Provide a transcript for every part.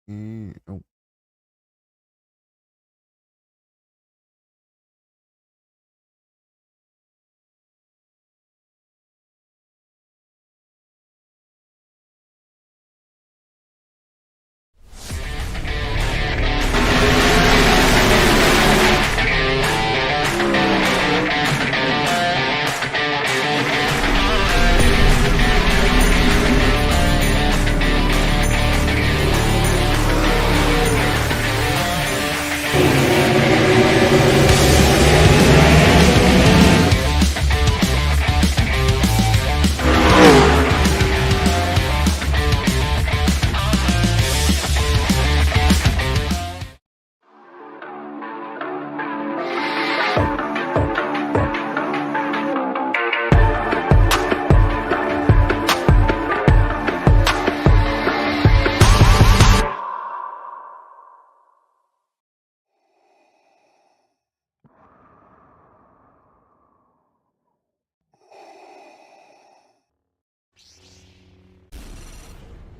Oh.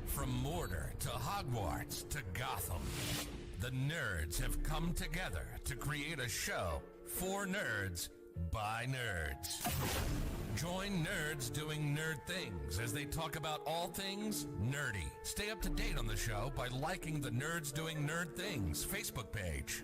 From Mordor to Hogwarts to Gotham, the nerds have come together to create a show for nerds by nerds. Join nerds doing nerd things as they talk about all things nerdy. Stay up to date on the show by liking the Nerds Doing Nerd Things Facebook page.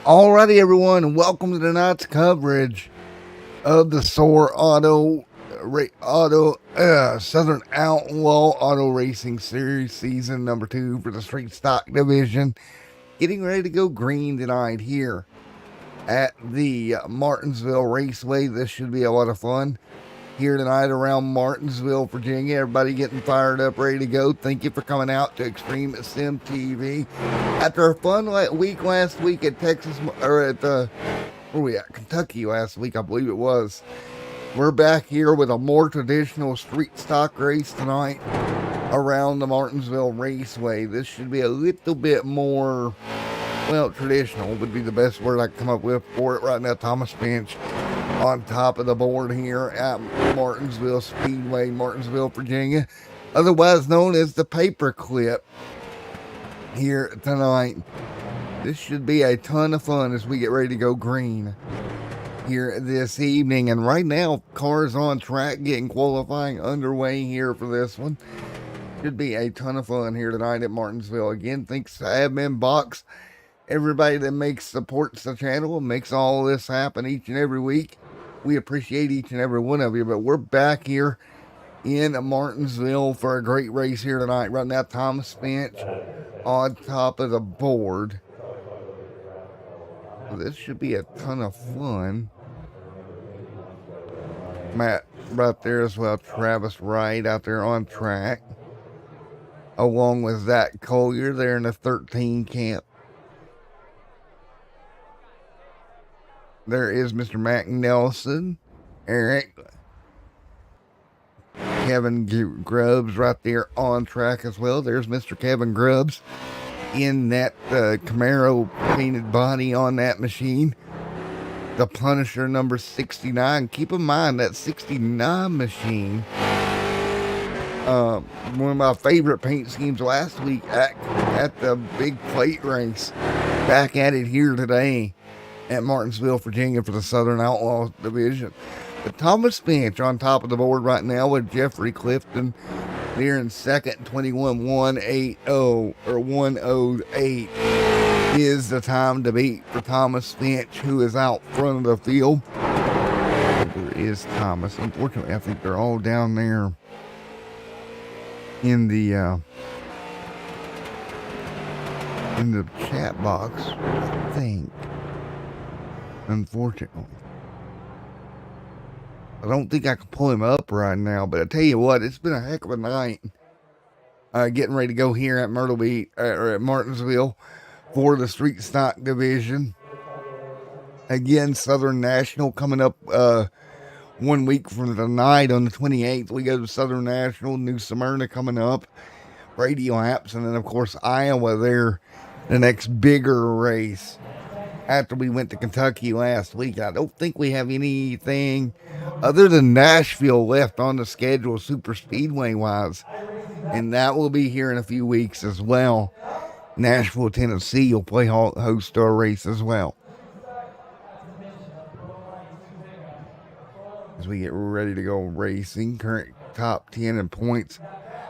Alrighty, everyone, and welcome to tonight's coverage of the Southern Outlaw Auto Racing Series Season number 2 for the Street Stock Division. Getting ready to go green tonight here at the Martinsville Raceway. This should be a lot of fun here tonight around Martinsville, Virginia. Everybody getting fired up, ready to go. Thank you for coming out to Extreme Sim TV. After a fun week last week at Kentucky last week, I believe it was. We're back here with a more traditional street stock race tonight around the Martinsville Raceway. This should be a little bit more, well, traditional would be the best word I can come up with for it right now. Thomas Bench on top of the board here at Martinsville Speedway, Martinsville, Virginia, otherwise known as the Paperclip here tonight. This should be a ton of fun as we get ready to go green here this evening. And right now, cars on track getting qualifying underway here for this one. Should be a ton of fun here tonight at Martinsville. Again, thanks to Admin Box, everybody that supports the channel and makes all this happen each and every week. We appreciate each and every one of you. But we're back here in Martinsville for a great race here tonight. Right now, Thomas Finch on top of the board. So this should be a ton of fun. Matt right there as well. Travis Wright out there on track, along with Zach Collier there in the 13 camp. There is Mr. Mac Nelson, Eric, Kevin Grubbs right there on track as well. There's Mr. Kevin Grubbs in that Camaro painted body on that machine. The Punisher number 69. Keep in mind that 69 machine, one of my favorite paint schemes last week at the big plate race. Back at it here today at Martinsville, Virginia for the Southern Outlaw division. But Thomas Finch on top of the board right now with Jeffrey Clifton there in second. 21-180 or 108 is the time to beat for Thomas Finch, who is out front of the field. There is Thomas. Unfortunately, I think they're all down there in the chat box, I think. Unfortunately, I don't think I can pull him up right now, but I tell you what, it's been a heck of a night. Getting ready to go here at Myrtle Beach or at Martinsville for the street stock division. Again, Southern National coming up 1 week from tonight on the 28th. We go to Southern National, New Smyrna coming up, Radio Apps, and then of course Iowa there, the next bigger race. After we went to Kentucky last week, I don't think we have anything other than Nashville left on the schedule super speedway wise, and that will be here in a few weeks as well. Nashville, Tennessee will play host to a race as well. As we get ready to go racing, current top 10 in points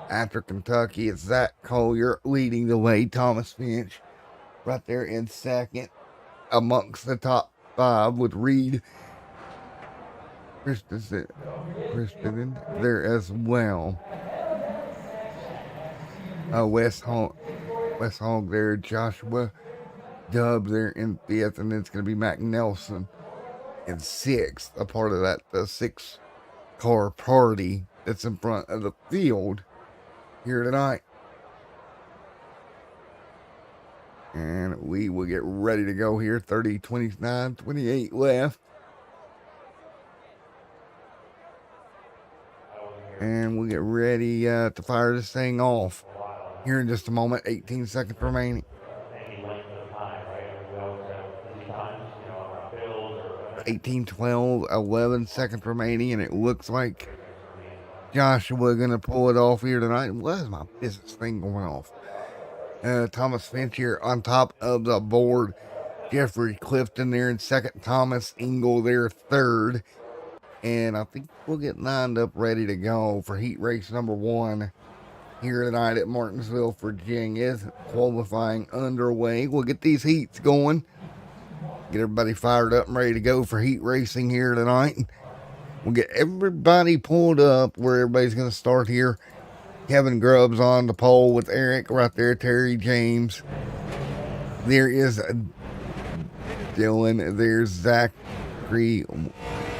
after Kentucky, it's Zach Collier leading the way. Thomas Finch right there in second amongst the top 5 with Reed Christensen there as well. West Hogg there, Joshua Dub there in 5th, and it's going to be Mac Nelson in 6th, a part of that, the 6-car party that's in front of the field here tonight. And we will get ready to go here. 30, 29, 28 left. And we'll get ready to fire this thing off here in just a moment. 18 seconds remaining. 18, 12, 11 seconds remaining. And it looks like Joshua going to pull it off here tonight. What is my business thing going off? Thomas Finch here on top of the board. Jeffrey Clifton there in second. Thomas Engel there third. And I think we'll get lined up ready to go for heat race number 1 here tonight at Martinsville, Virginia. Qualifying underway. We'll get these heats going. Get everybody fired up and ready to go for heat racing here tonight. We'll get everybody pulled up where everybody's going to start here. Kevin Grubbs on the pole with Eric right there. Terry James. There is Dylan. There's Zachary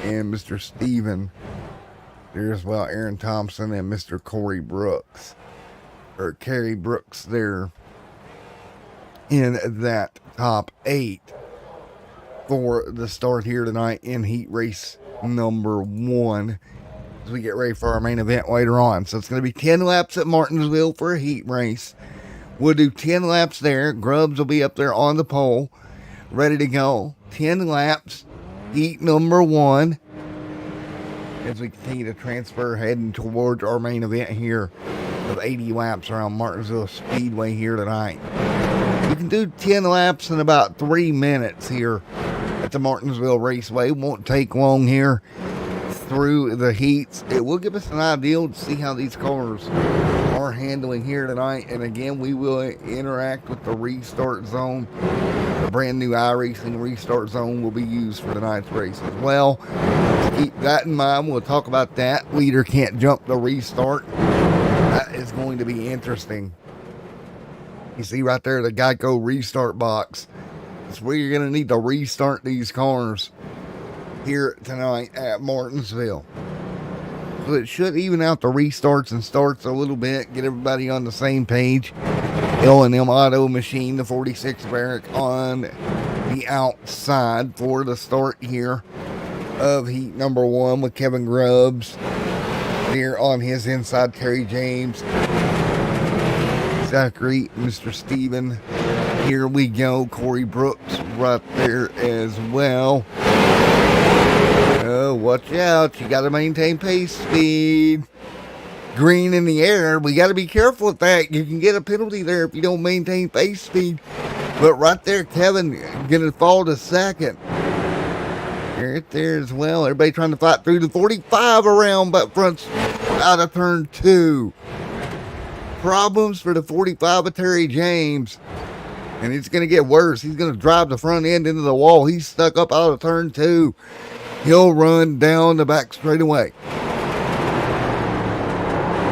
and Mr. Steven. There's as well Aaron Thompson and Mr. Corey Brooks. Or Kerry Brooks there in that top 8 for the start here tonight in heat race number 1. As we get ready for our main event later on. So it's going to be 10 laps at Martinsville for a heat race. We'll do 10 laps there. Grubbs will be up there on the pole, ready to go. 10 laps, heat number 1. As we continue to transfer heading towards our main event here of 80 laps around Martinsville Speedway here tonight. You can do 10 laps in about 3 minutes here at the Martinsville Raceway. Won't take long here through the heats. It will give us an idea to see how these cars car handling here tonight. And again, we will interact with the restart zone. The brand new iRacing restart zone will be used for tonight's race as well. Keep that in mind. We'll talk about that. Leader can't jump the restart. That is going to be interesting. You see right there the Geico restart box. It's where you're going to need to restart these cars here tonight at Martinsville. So it should even out the restarts and starts a little bit, get everybody on the same page. L&M Auto Machine, the 46 Barrack on the outside for the start here of heat number 1 with Kevin Grubbs there on his inside. Terry James, Zachary, Mr. Steven. Here we go. Corey Brooks right there as well. Oh, watch out. You got to maintain pace speed. Green in the air. We got to be careful with that. You can get a penalty there if you don't maintain pace speed. But right there, Kevin going to fall to second. Right there as well. Everybody trying to fight through the 45 around, but front's out of turn 2. Problems for the 45 of Terry James. And it's going to get worse. He's going to drive the front end into the wall. He's stuck up out of turn 2. He'll run down the back straightaway.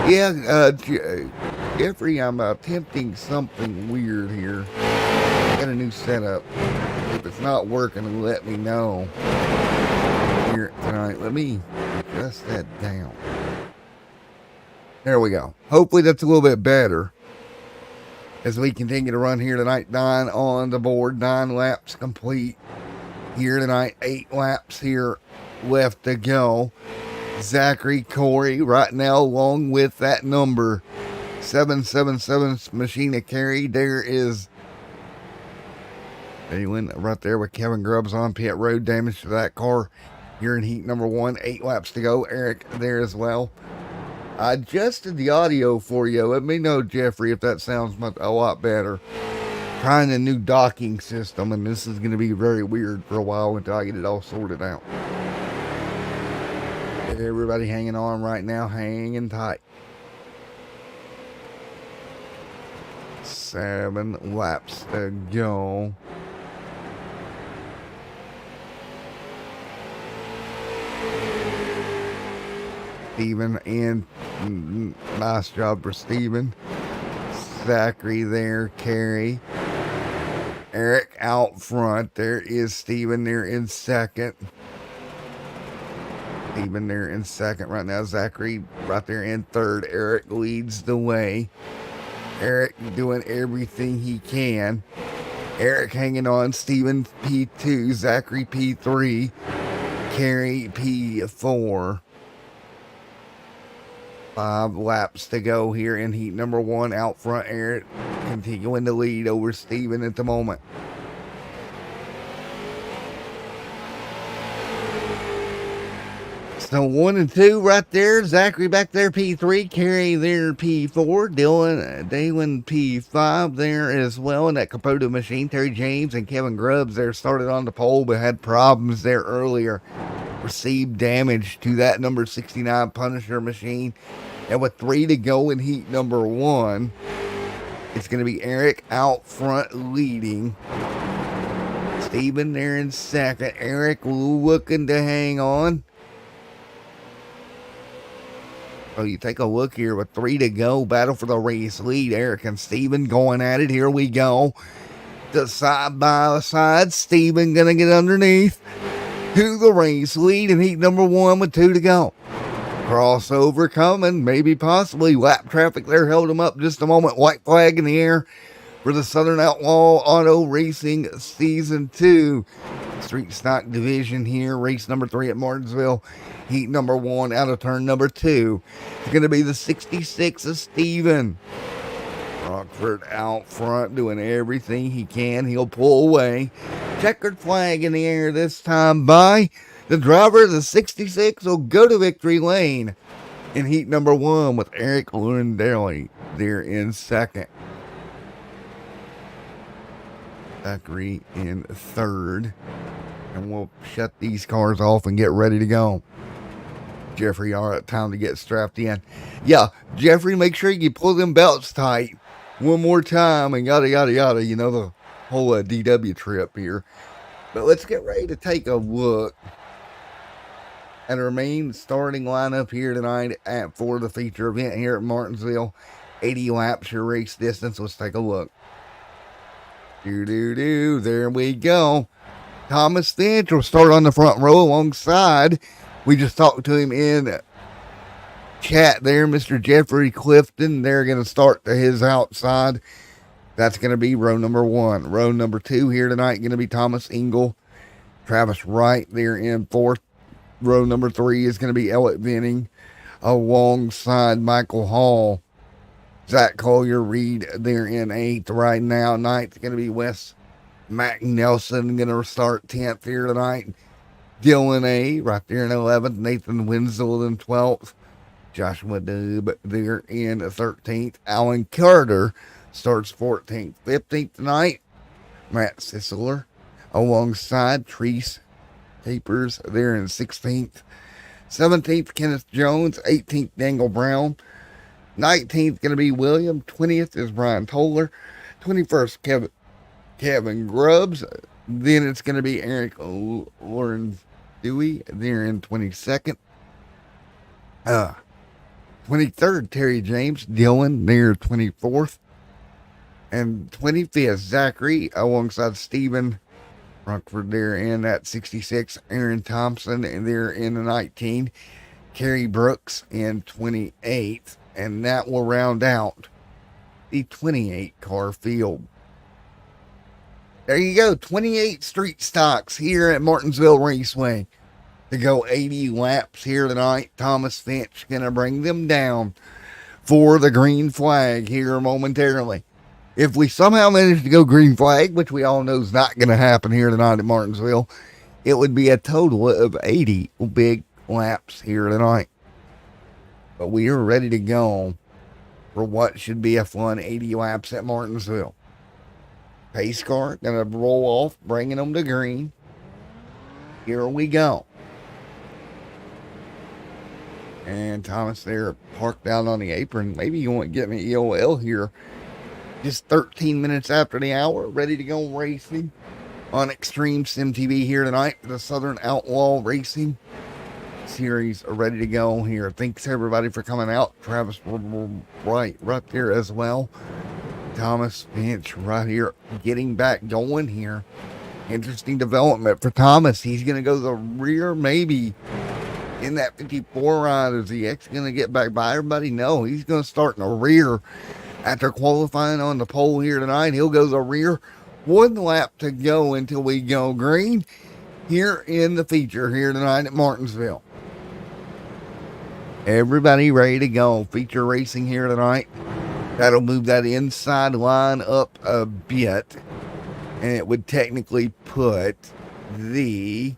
Yeah, Jeffrey, I'm attempting something weird here. Got a new setup. If it's not working, let me know here tonight. Let me adjust that down. There we go. Hopefully that's a little bit better as we continue to run here tonight. 9 on the board, 9 laps complete here tonight. 8 laps here left to go. Zachary, Corey right now along with that number 777 machine to carry. There is Dalen right there with Kevin Grubbs on pit road. Damage to that car here in heat number 1. 8 laps to go. Eric there as well. I adjusted the audio for you. Let me know, Jeffrey, if that sounds a lot better. Trying a new docking system, and this is going to be very weird for a while until I get it all sorted out. Everybody hanging on right now, hanging tight. 7 laps to go. Steven, and nice job for Steven. Zachary there, Carey. Eric out front. There is Steven there in second. Steven there in second right now. Zachary right there in third. Eric leads the way. Eric doing everything he can. Eric hanging on. Steven P2. Zachary P3. Carey P4. 5 laps to go here in heat number 1. Out front, Eric continuing to lead over Steven at the moment. So 1 and 2 right there. Zachary back there, P3. Carey there, P4. Dalen P5 there as well in that Capote machine. Terry James and Kevin Grubbs there started on the pole but had problems there earlier. Received damage to that number 69 Punisher machine. And with 3 to go in heat number 1, it's going to be Eric out front leading. Steven there in second. Eric looking to hang on. So you take a look here with 3 to go. Battle for the race lead. Eric and Steven going at it. Here we go. The side by side. Steven going to get underneath to the race lead in heat number 1 with 2 to go. Crossover coming. Maybe possibly. Lap traffic there held him up just a moment. White flag in the air for the Southern Outlaw Auto Racing Season 2. Street Stock Division here. Race number 3 at Martinsville. Heat number 1 out of turn number 2. It's going to be the 66 of Steven. Rockford out front doing everything he can. He'll pull away. Checkered flag in the air this time by the driver of the 66 will go to victory lane in heat number 1 with Eric Lundell there in second. Zachary in third. And we'll shut these cars off and get ready to go. Jeffrey, all right, time to get strapped in. Yeah, Jeffrey, make sure you pull them belts tight one more time and yada, yada, yada. You know, the whole DW trip here. But let's get ready to take a look at our main starting lineup here tonight for the feature event here at Martinsville. 80 laps, your race distance. Let's take a look. There we go. Thomas Finch will start on the front row alongside. We just talked to him in chat there, Mr. Jeffrey Clifton. They're going to start to his outside. That's going to be row number 1. Row number 2 here tonight going to be Thomas Engel. Travis Wright there in 4th. Row number 3 is going to be Elliott Venning alongside Michael Hall. Zach Collier Reed there in 8th right now. 9th going to be Wes Mac Nelson, going to start 10th here tonight. Dylan A right there in 11th. Nathan Winslow in 12th. Joshua Dube there in 13th. Alan Carter starts 14th. 15th tonight, Matt Sisler alongside Treese Capers there in 16th. 17th, Kenneth Jones. 18th, Daniel Brown. 19th, going to be William. 20th is Brian Toller. 21st, Kevin Grubbs. Then it's going to be Eric Lawrence Dewey there in 22nd. 23rd, Terry James Dillon there 24th. And 25th, Zachary alongside Stephen Rockford there in at 66. Aaron Thompson there in the 19. Kerry Brooks in 28th. And that will round out the 28 car field. There you go, 28 street stocks here at Martinsville Raceway to go 80 laps here tonight. Thomas Finch going to bring them down for the green flag here momentarily. If we somehow manage to go green flag, which we all know is not going to happen here tonight at Martinsville, it would be a total of 80 big laps here tonight. But we are ready to go for what should be a fun 80 laps at Martinsville. Pace car going to roll off, bringing them to green. Here we go. And Thomas there parked down on the apron. Maybe you won't get me EOL here. Just 13 minutes after the hour, ready to go racing on Extreme Sim TV here tonight. The Southern Outlaw Racing Series are ready to go here. Thanks everybody for coming out. Travis right there as well. Thomas Finch right here getting back going here. Interesting development for Thomas. He's going to go the rear maybe in that 54 ride. Is he actually going to get back by everybody? No, he's going to start in the rear after qualifying on the pole here tonight. He'll go the rear. 1 lap to go until we go green here in the feature here tonight at Martinsville. Everybody ready to go. Feature racing here tonight. That'll move that inside line up a bit. And it would technically put the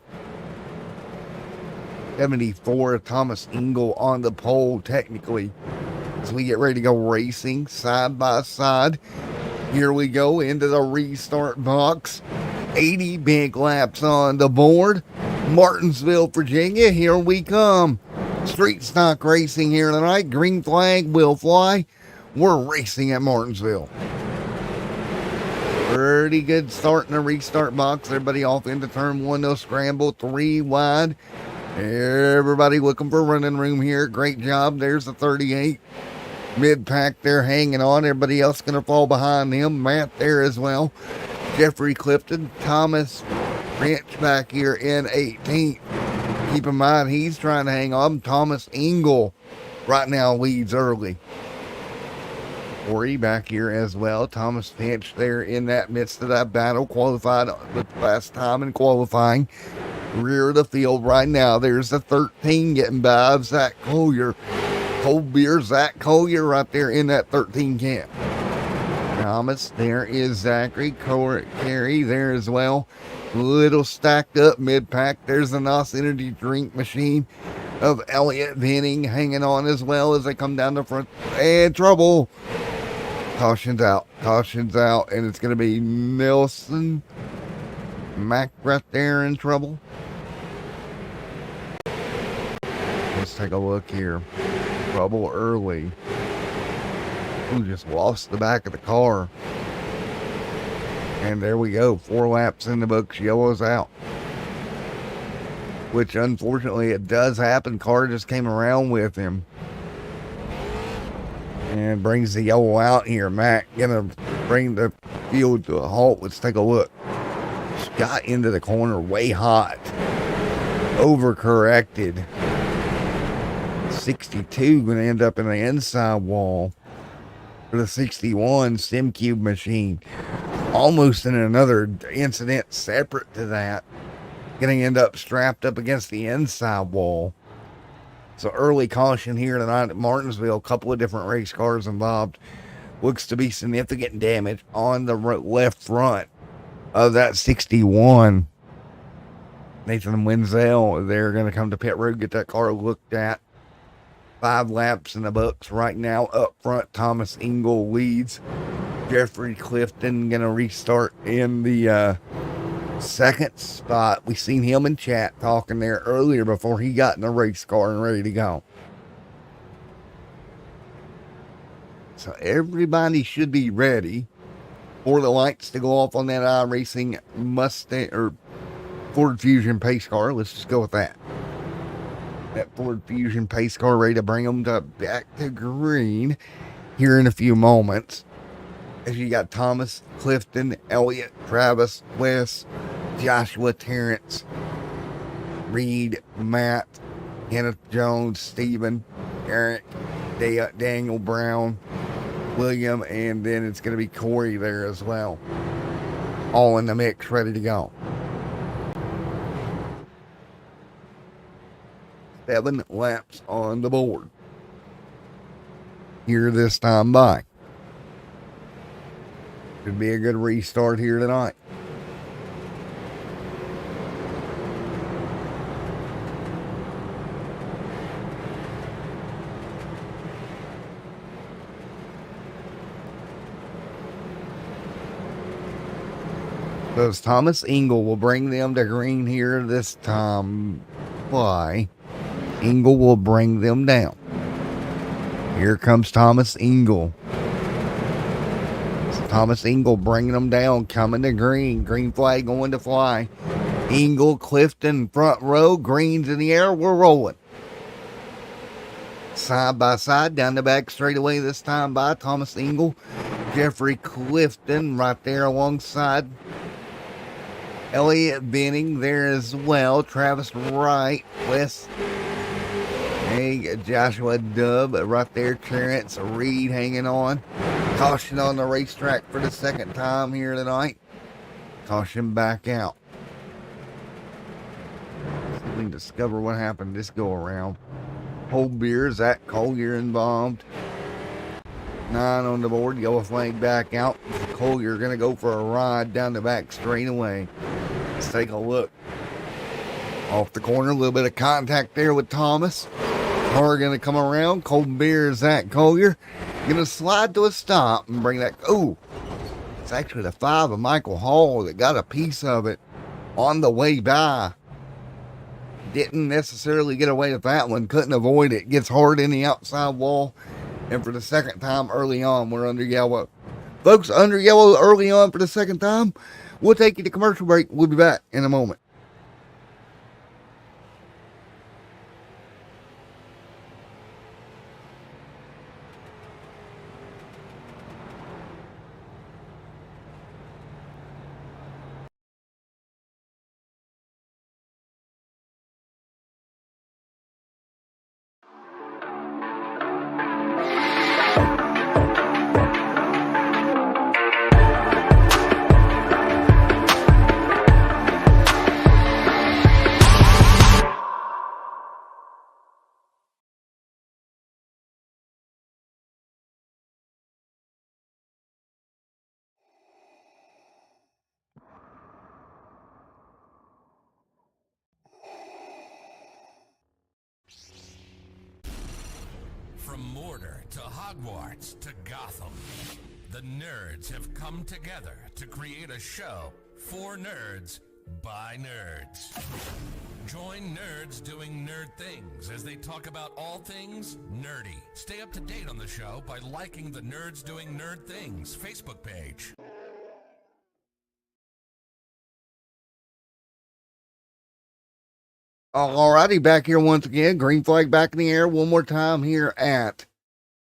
74 Thomas Engel on the pole technically. As we get ready to go racing side by side. Here we go into the restart box. 80 big laps on the board. Martinsville, Virginia, here we come. Street stock racing here tonight. Green flag will fly. We're racing at Martinsville. Pretty good start in the restart box. Everybody off into turn 1. No scramble. 3 wide. Everybody looking for running room here. Great job. There's the 38. Mid-pack there hanging on. Everybody else going to fall behind him. Matt there as well. Jeffrey Clifton. Thomas Finch back here in 18th. Keep in mind, he's trying to hang on. Thomas Engel right now leads early. Corey back here as well. Thomas Finch there in that midst of that battle. Qualified with the last time in qualifying. Rear of the field right now. There's the 13 getting by of Zach Collier. Cold beer, Zach Collier right there in that 13 camp. Thomas, there is Zachary. Carey there as well. Little stacked up mid-pack. There's the NOS energy drink machine of Elliott Venning hanging on as well as they come down the front. And trouble. Caution's out. Caution's out. And it's going to be Nelson Mack right there in trouble. Let's take a look here. Trouble early. Who just lost the back of the car. And there we go. 4 laps in the books. Yellow's out. Which, unfortunately, it does happen. Car just came around with him. And brings the yellow out here. Matt gonna bring the field to a halt. Let's take a look. Just got into the corner way hot. Overcorrected. 62 gonna end up in the inside wall for the 61 SimCube machine. Almost in another incident separate to that. Gonna end up strapped up against the inside wall. So early caution here tonight at Martinsville. A couple of different race cars involved. Looks to be significant damage on the left front of that 61. Nathan Wenzel, they're going to come to pit road, get that car looked at. 5 laps in the books right now. Up front, Thomas Engel leads. Jeffrey Clifton going to restart in the second spot. We seen him in chat talking there earlier before he got in the race car and ready to go. So everybody should be ready for the lights to go off on that iRacing Mustang or Ford Fusion pace car. Let's just go with that. That Ford Fusion pace car ready to bring them back to green here in a few moments. As you got Thomas, Clifton, Elliott, Travis, Wes, Joshua, Terrence, Reed, Matt, Kenneth Jones, Stephen, Eric, Daniel Brown, William, and then it's going to be Corey there as well. All in the mix, ready to go. 7 laps on the board. Here this time by. Could be a good restart here tonight. Because Thomas Engel will bring them to green here this time. Why? Engel will bring them down. Here comes Thomas Engel. Thomas Engel bringing them down, coming to green. Green flag going to fly. Engel, Clifton, front row, greens in the air. We're rolling. Side by side, down the back straightaway this time by Thomas Engel. Jeffrey Clifton right there alongside. Elliott Benning there as well. Travis Wright, West. Hey, Joshua Dubb right there. Terrence Reed hanging on. Caution on the racetrack for the second time here tonight. Caution back out. So we can discover what happened this go around. Whole beer, Zach Collier involved. 9 on the board, yellow flag back out. Collier gonna go for a ride down the back straightaway. Let's take a look. Off the corner, a little bit of contact there with Thomas. Car gonna come around. Cold beer, Zach Collier. Gonna slide to a stop and bring that. Oh, it's actually the 5 of Michael Hall that got a piece of it on the way by. Didn't necessarily get away with that one. Couldn't avoid it. Gets hard in the outside wall. And for the second time early on, we're under yellow. Folks, under yellow early on for the second time. We'll take you to commercial break. We'll be back in a moment. From Mortar to Hogwarts to Gotham, the nerds have come together to create a show for nerds by nerds. Join nerds doing nerd things as they talk about all things nerdy. Stay up to date on the show by liking the Nerds Doing Nerd Things Facebook page. Alrighty, back here once again. Green flag back in the air one more time here at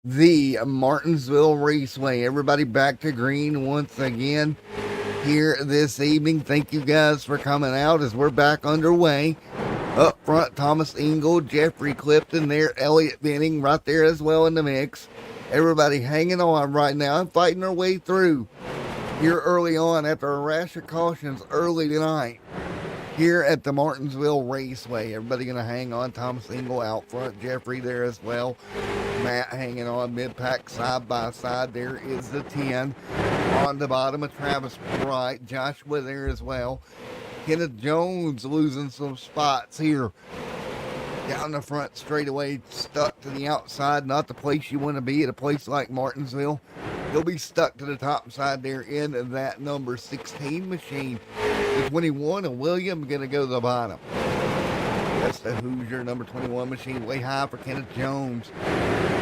the Martinsville Raceway. Everybody back to green once again here this evening. Thank you guys for coming out as we're back underway. Up front, Thomas Ingle, Jeffrey Clifton there, Elliott Benning right there as well in the mix. Everybody hanging on right now and fighting their way through here early on after a rash of cautions early tonight here at the Martinsville Raceway. Everybody going to hang on. Thomas Ingle out front, Jeffrey there as well. Matt hanging on mid-pack side by side. There is the 10 on the bottom of Travis Wright. Joshua there as well. Kenneth Jones losing some spots here down the front straightaway, stuck to the outside. Not the place you want to be at a place like Martinsville. He'll be stuck to the top side there in that number 16 machine. The 21 of William going to go to the bottom. That's the Hoosier number 21 machine, way high for Kenneth Jones.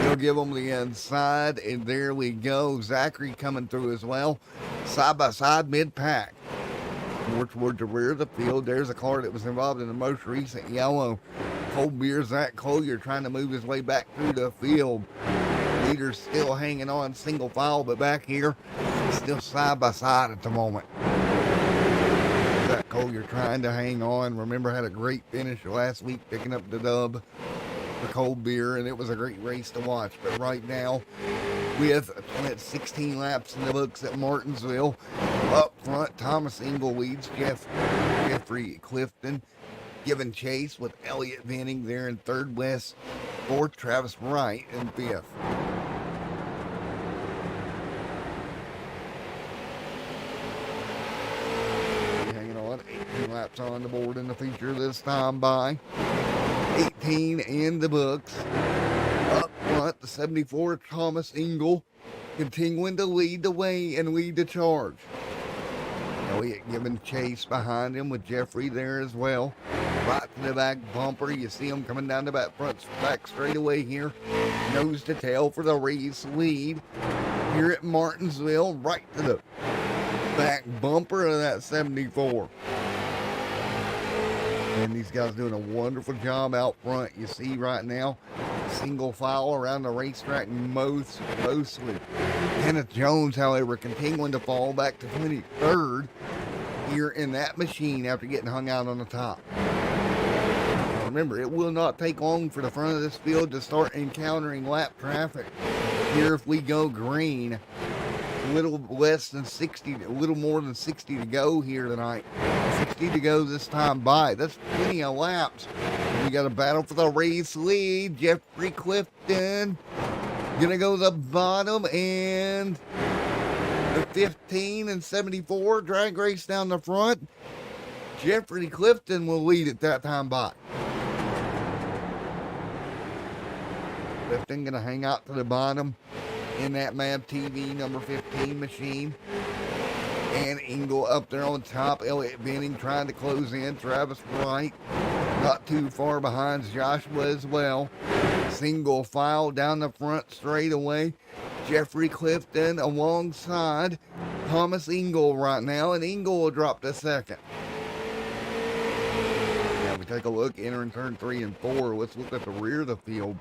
He'll give him the inside, and there we go. Zachary coming through as well. Side by side, mid-pack. More toward the rear of the field. There's a car that was involved in the most recent yellow. Cold Beer, Zach Collier trying to move his way back through the field. Leader's still hanging on single file, but back here, still side by side at the moment. Zach Collier trying to hang on. Remember, had a great finish last week, picking up the dub for Cold Beer, and it was a great race to watch. But right now, with 16 laps in the books at Martinsville, up front, Thomas Ingle leads Jeffrey Clifton, giving chase with Elliott Benning there in third. West fourth, Travis Wright in fifth. Hanging on, 18 laps on the board in the feature this time by 18 in the books. Up front, the 74 Thomas Ingle continuing to lead the way and lead the charge. Elliott giving chase behind him with Jeffrey there as well. Right to the back bumper. You see him coming down the back straightaway here. Nose to tail for the race lead here at Martinsville. Right to the back bumper of that 74. And these guys doing a wonderful job out front. You see right now, single file around the racetrack mostly. Kenneth Jones, however, continuing to fall back to 23rd here in that machine after getting hung out on the top. Remember, it will not take long for the front of this field to start encountering lap traffic. Here, if we go green, a little less than 60, a little more than 60 to go here tonight. 60 to go this time by. That's plenty of laps. We got a battle for the race lead. Jeffrey Clifton gonna go to the bottom, and the 15 and 74 drag race down the front. Jeffrey Clifton will lead at that time by. Clifton gonna hang out to the bottom in that MAV TV number 15 machine. And Ingle up there on top. Elliott Benning trying to close in. Travis Wright not too far behind Joshua as well. Single file down the front straightaway. Jeffrey Clifton alongside Thomas Ingle right now, and Ingle will drop to second. Now we take a look, entering turn 3 and 4. Let's look at the rear of the field.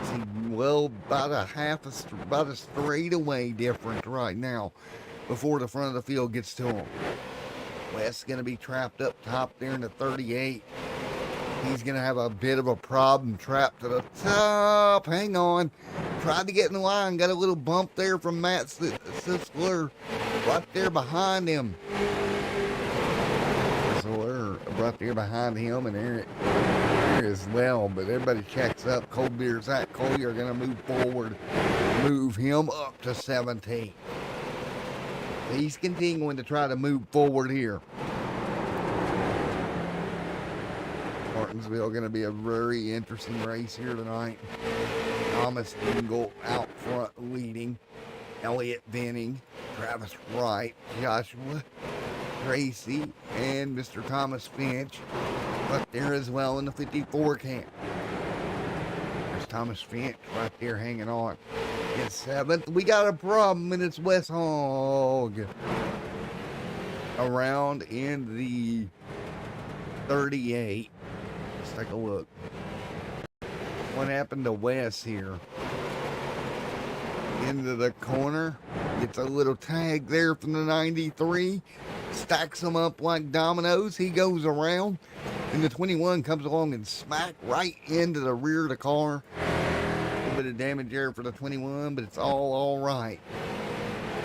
See, well, about a straightaway difference right now before the front of the field gets to him. West's going to be trapped up top there in the 38. He's going to have a bit of a problem, trapped to the top. Hang on. Tried to get in the line. Got a little bump there from Matt Sisler right there behind him. Sisler right there behind him, and there as well. But everybody checks up. Cold Beer, Zach Collier are going to move forward. Move him up to 17. He's continuing to try to move forward here. Martinsville going to be a very interesting race here tonight. Thomas Ingle out front leading. Elliott Benning, Travis Wright, Joshua Tracy, and Mr. Thomas Finch Up there as well in the 54 camp. There's Thomas Finch right there hanging on. In 7th, we got a problem, and it's West Hogg. Around in the 38. Let's take a look. What happened to Wes here? Into the corner. Gets a little tag there from the 93. Stacks them up like dominoes. He goes around. And the 21 comes along and smack right into the rear of the car. A little bit of damage there for the 21, but it's all right.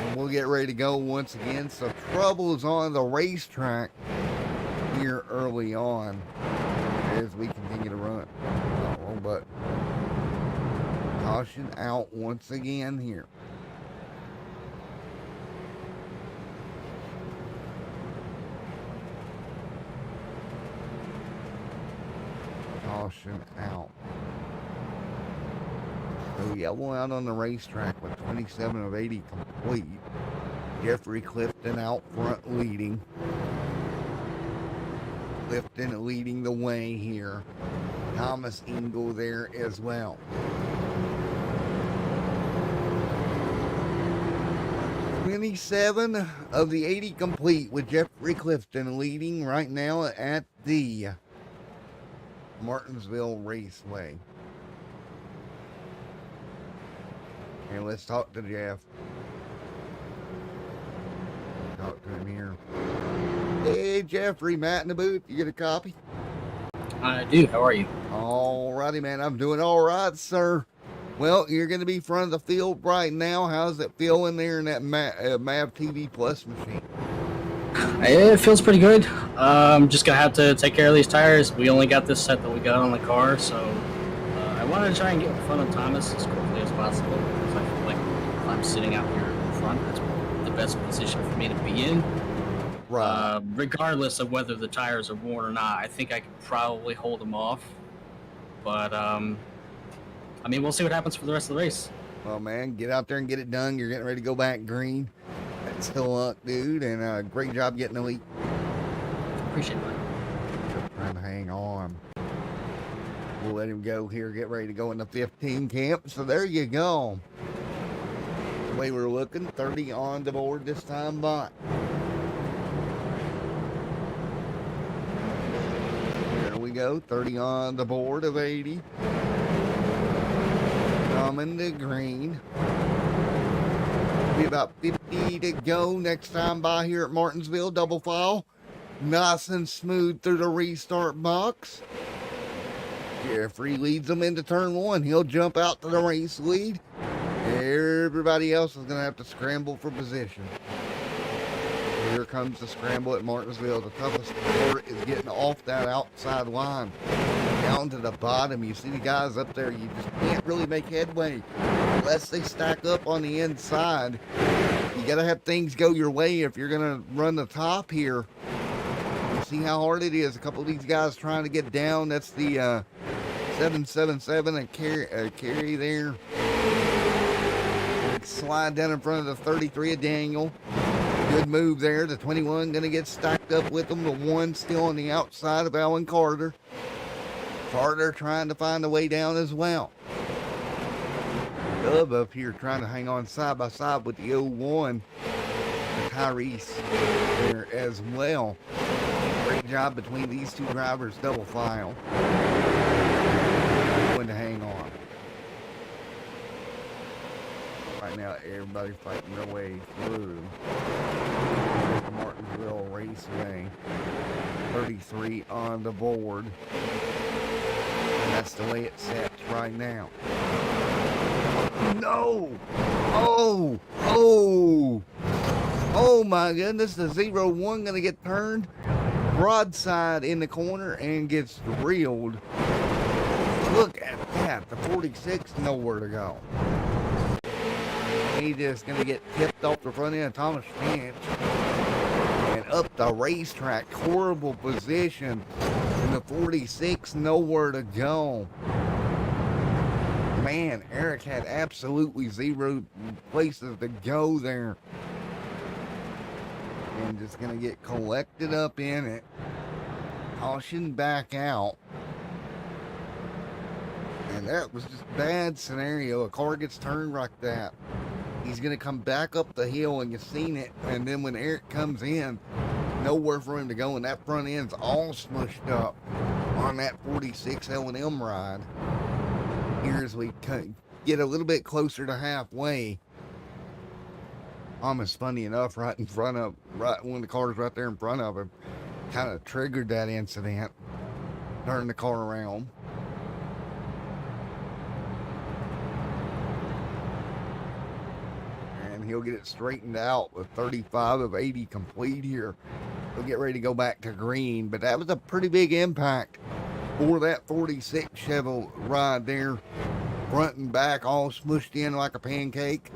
And we'll get ready to go once again. So trouble is on the racetrack here early on as we continue to run. Oh, but caution out once again here. Caution out. So yellow out on the racetrack with 27 of 80 complete. Jeffrey Clifton out front leading. Clifton leading the way here. Thomas Ingle there as well. 27 of the 80 complete with Jeffrey Clifton leading right now at the Martinsville Raceway. And let's talk to Jeff. Talk to him here. Hey, Jeffrey, Matt in the booth. You get a copy? I do. How are you? Alrighty, man. I'm doing all right, sir. Well, you're going to be front of the field right now. How's it feel in there in that MAV TV Plus machine? It feels pretty good. Just gonna have to take care of these tires. We only got this set that we got on the car, so I wanted to try and get in front of Thomas as quickly as possible because I feel like if I'm sitting out here in front, that's the best position for me to be in. Right. Regardless of whether the tires are worn or not, I think I could probably hold them off. But I mean, we'll see what happens for the rest of the race. Well, man, get out there and get it done. You're getting ready to go back green. That's still luck, dude, and great job getting the lead. Appreciate that. Just trying to hang on. We'll let him go here, get ready to go in the 15 camp. So there you go. The way we're looking, 30 on the board this time by. There we go, 30 on the board of 80. Coming to green. Be about 50 to go next time by here at Martinsville. Double file. Nice and smooth through the restart box. Jeffrey leads them into turn 1. He'll jump out to the race lead. Everybody else is going to have to scramble for position. Here comes the scramble at Martinsville. The toughest part is getting off that outside line. Down to the bottom. You see the guys up there. You just can't really make headway unless they stack up on the inside. You got to have things go your way if you're going to run the top here. You see how hard it is. A couple of these guys trying to get down. That's the 777 and carry there. Slide down in front of the 33 of Daniel. Good move there. The 21 going to get stacked up with them. The 1 still on the outside of Alan Carter. Carter trying to find a way down as well. Dub up here trying to hang on side by side with the 01. And Tyrese there as well. Great job between these two drivers, double file. Going to hang on. Right now, everybody fighting their way through the Martinsville Raceway. 33 on the board. And that's the way it sets right now. No! Oh! Oh! Oh my goodness, the 01 gonna get turned broadside in the corner and gets reeled. Look at that, the 46, nowhere to go. He just gonna get tipped off the front end of Thomas Finch and up the racetrack. Horrible position. And the 46, nowhere to go. Man, Eric had absolutely 0 places to go there. And just gonna get collected up in it. Caution back out. And that was just a bad scenario. A car gets turned like that. He's going to come back up the hill, and you've seen it. And then when Eric comes in, nowhere for him to go, and that front end's all smushed up on that 46 L&M ride. Here as we get a little bit closer to halfway, Thomas, funny enough, right one of the cars right there in front of him, kind of triggered that incident, turned the car around. And he'll get it straightened out with 35 of 80 complete here. He'll get ready to go back to green, but that was a pretty big impact for that 46 Chevy ride there. Front and back all smushed in like a pancake.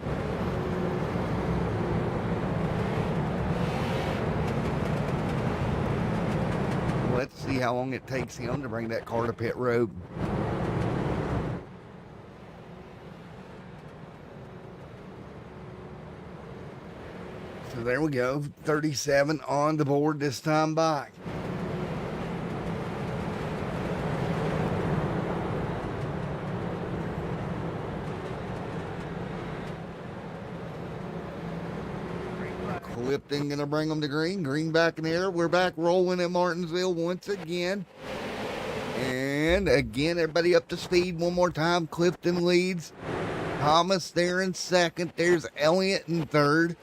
Let's see how long it takes him to bring that car to pit road. So there we go, 37 on the board this time back. Clifton gonna bring them to green. Green back in the air. We're back rolling at Martinsville once again. And again, everybody up to speed one more time. Clifton leads. Thomas there in second. There's Elliott in third.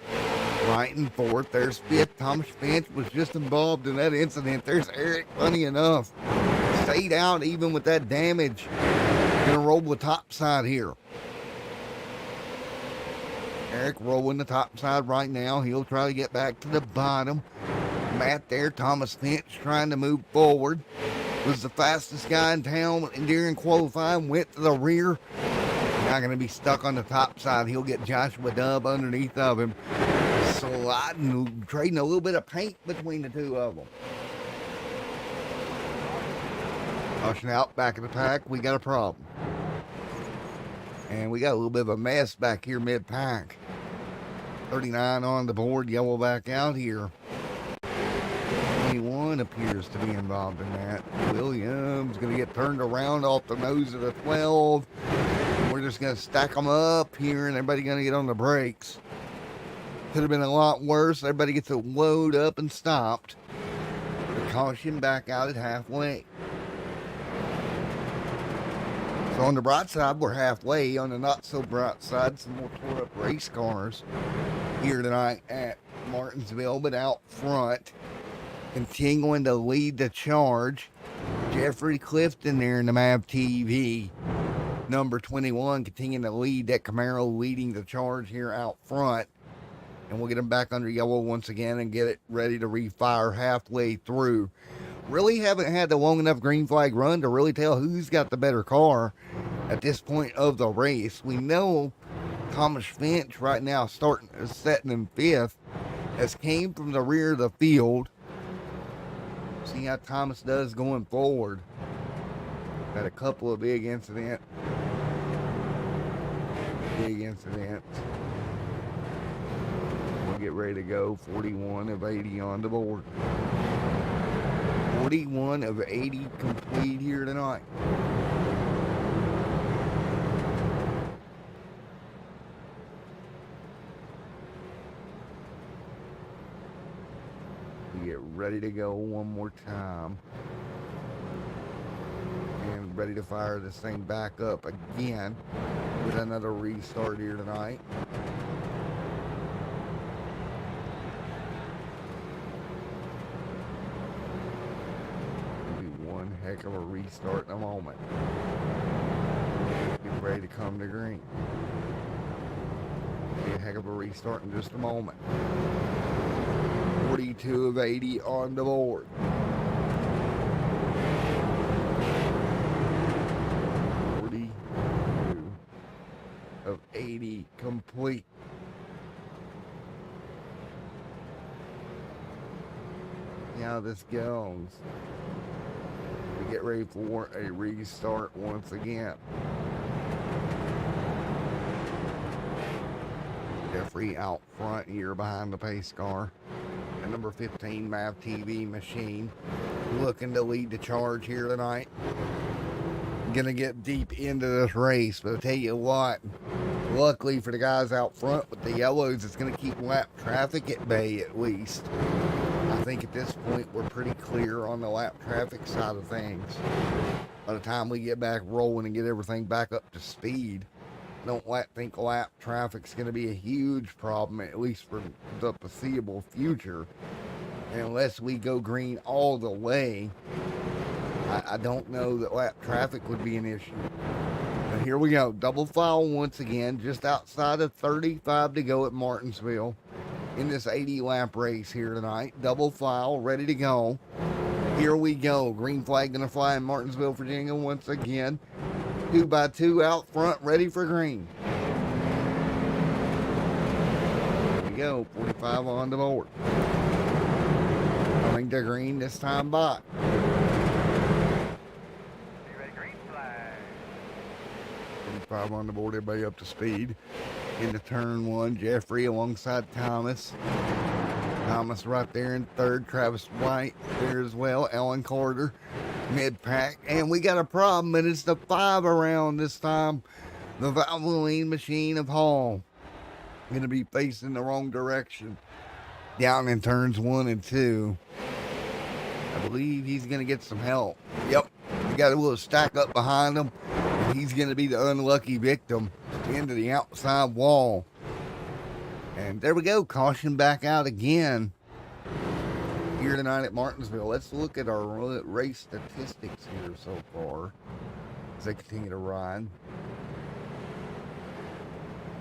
Right in fourth. There's fifth. Thomas Finch was just involved in that incident. There's Eric, funny enough. Stayed out even with that damage. Gonna roll the top side here. Eric rolling the top side right now. He'll try to get back to the bottom. Matt there. Thomas Finch trying to move forward. Was the fastest guy in town during qualifying. Went to the rear. Not going to be stuck on the top side. He'll get Joshua Dubb underneath of him. Sliding, trading a little bit of paint between the two of them. Pushing out back of the pack. We got a problem. And we got a little bit of a mess back here mid-pack. 39 on the board, yellow back out here. 21 appears to be involved in that. Williams going to get turned around off the nose of the 12. We're just going to stack them up here, and everybody going to get on the brakes. Could have been a lot worse. Everybody gets to load up and stopped. The caution back out at halfway. So on the bright side, we're halfway. On the not so bright side, some more tore up race cars here tonight at Martinsville, but out front, continuing to lead the charge. Jeffrey Clifton there in the MAV TV, number 21, continuing to lead that Camaro, leading the charge here out front. And we'll get him back under yellow once again and get it ready to refire halfway through. Really haven't had the long enough green flag run to really tell who's got the better car at this point of the race. We know Thomas Finch right now setting in fifth, as came from the rear of the field. See how Thomas does going forward. Had a couple of big incidents. We'll get ready to go. 41 of 80 on the board. 41 of 80 complete here tonight. We get ready to go one more time. And ready to fire this thing back up again with another restart here tonight. Heck of a restart in a moment. Get ready to come to green. Be a heck of a restart in just a moment. 42 of 80 on the board. 42 of 80 complete. See how this goes. Get ready for a restart once again. Jeffrey out front here behind the pace car. the number 15 MAV TV machine, looking to lead the charge here tonight. Gonna get deep into this race, but I'll tell you what, luckily for the guys out front with the yellows, it's gonna keep lap traffic at bay at least. I think at this point we're pretty clear on the lap traffic side of things. By the time we get back rolling and get everything back up to speed, I don't think lap traffic's going to be a huge problem, at least for the foreseeable future. And unless we go green all the way, I don't know that lap traffic would be an issue. But here we go, double file once again, just outside of 35 to go at Martinsville in this 80 lap race here tonight. Double file, ready to go. Here we go, green flag gonna fly in Martinsville, Virginia once again. 2 by 2 out front, ready for green. Here we go, 45 on the board. Coming to green this time by. Green flag. 45 on the board, everybody up to speed. Into turn 1, Jeffrey alongside Thomas. Thomas right there in third, Travis White there as well, Alan Carter, mid-pack, and we got a problem, and it's the 5 around this time. The Valvoline machine of Hall going to be facing the wrong direction down in turns 1 and 2. I believe he's going to get some help. Yep, we got a little stack up behind him, and he's going to be the unlucky victim into the outside wall. And there we go, caution back out again here tonight at Martinsville. Let's look at our race statistics here so far as they continue to ride.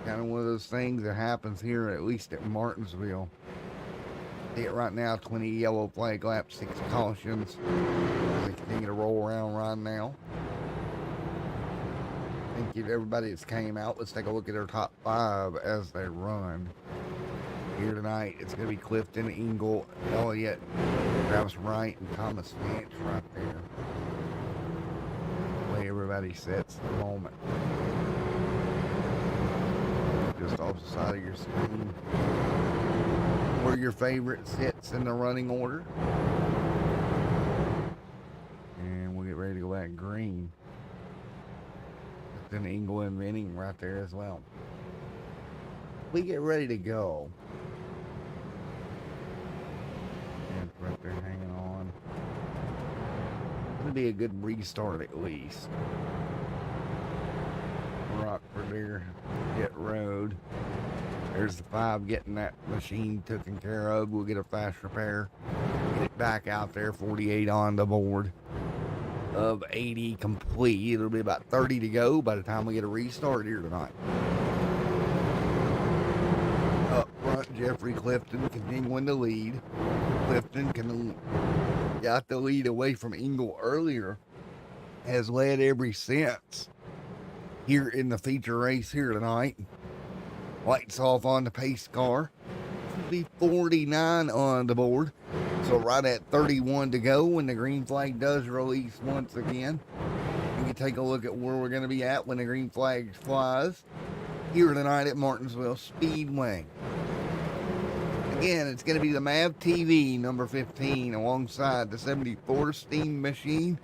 Kind of one of those things that happens here, at least at Martinsville. See it right now, 20 yellow flag laps, 6 cautions. As they continue to roll around right now. Thank you to everybody that's came out. Let's take a look at our top 5 as they run. Here tonight, it's going to be Clifton, Engel, Elliott, Travis Wright, and Thomas Finch right there. The way everybody sets the moment. Just off the side of your screen where your favorite sits in the running order. And we'll get ready to go back green. Then Engel and Venning right there as well. We get ready to go. And right there hanging on. Gonna be a good restart at least. Rockford there, Pit Road. There's the 5 getting that machine taken care of. We'll get a fast repair. Get it back out there, 48 on the board. Of 80 complete. It'll be about 30 to go by the time we get a restart here tonight. Up front, Jeffrey Clifton continuing to lead. Clifton got the lead away from Engel earlier. Has led ever since here in the feature race here tonight. Lights off on the pace car. It'll be 49 on the board. So right at 31 to go when the green flag does release once again. You can take a look at where we're going to be at when the green flag flies here tonight at Martinsville Speedway. Again, it's going to be the MAV TV number 15 alongside the 74 Steam Machine.